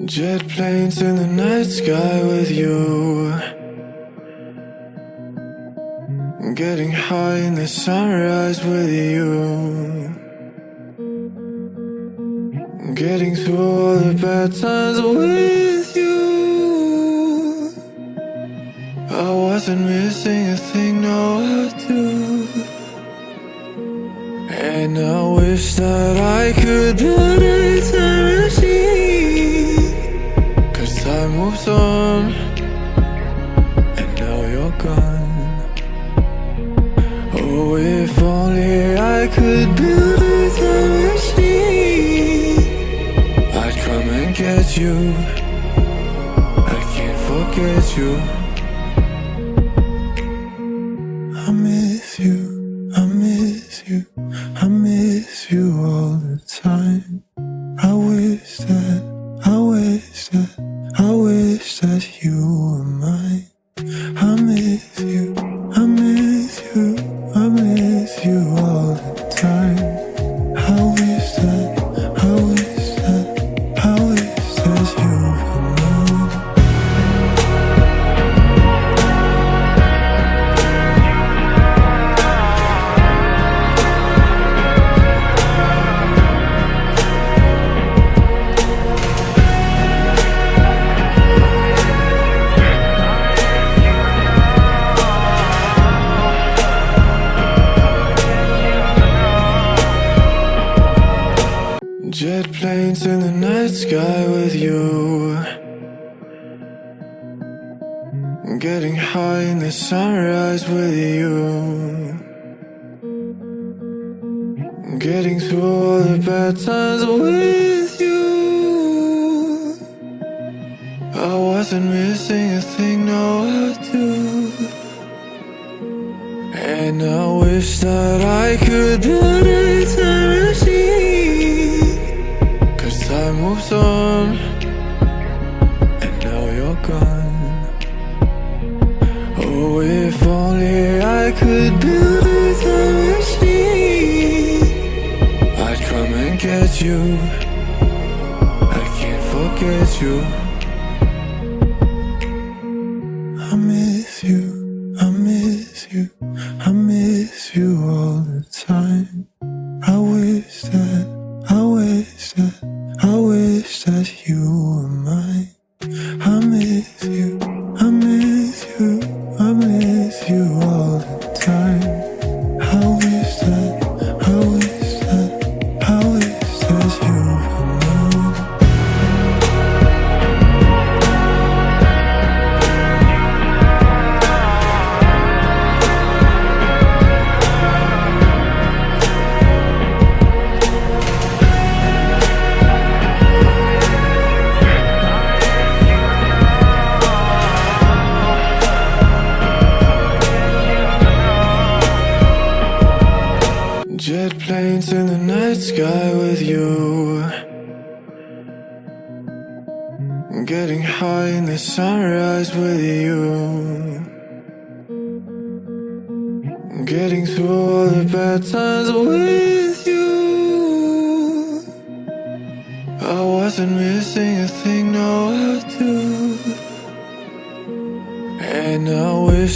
Jet planes in the night sky with you, getting high in the sunrise with you, getting through all the bad times with you. I wasn't missing a thing, no I do. And I wish that I could build a time machine, 'cause time moves on, and now you're gone. Oh, if only I could build a time machine, I'd come and get you. I can't forget you. I miss you, I miss you, I miss you all the time. I wish that, I wish that, I wish that you were mine. I miss you, I miss you, I miss you all the time. I wish that, I wish that, I wish that you were mine. Jet planes in the night sky with you, getting high in the sunrise with you, getting through all the bad times with you. I wasn't missing a thing, no I do. And I wish that I could build a time machine, 'cause time moves on, and now you're gone. Oh, if only I could build a time machine, I'd come and get you. I can't forget you. I miss you, I miss you, I miss you all the time. I wish that, I wish that, I wish that you were mine. I miss you, I miss you, I miss you all the time. I wish that, I wish that, I wish that you were mine. Jet planes in the night sky with you, getting high in the sunrise with you, getting through all the bad times with you. I wasn't missing a thing, no I do. And I wish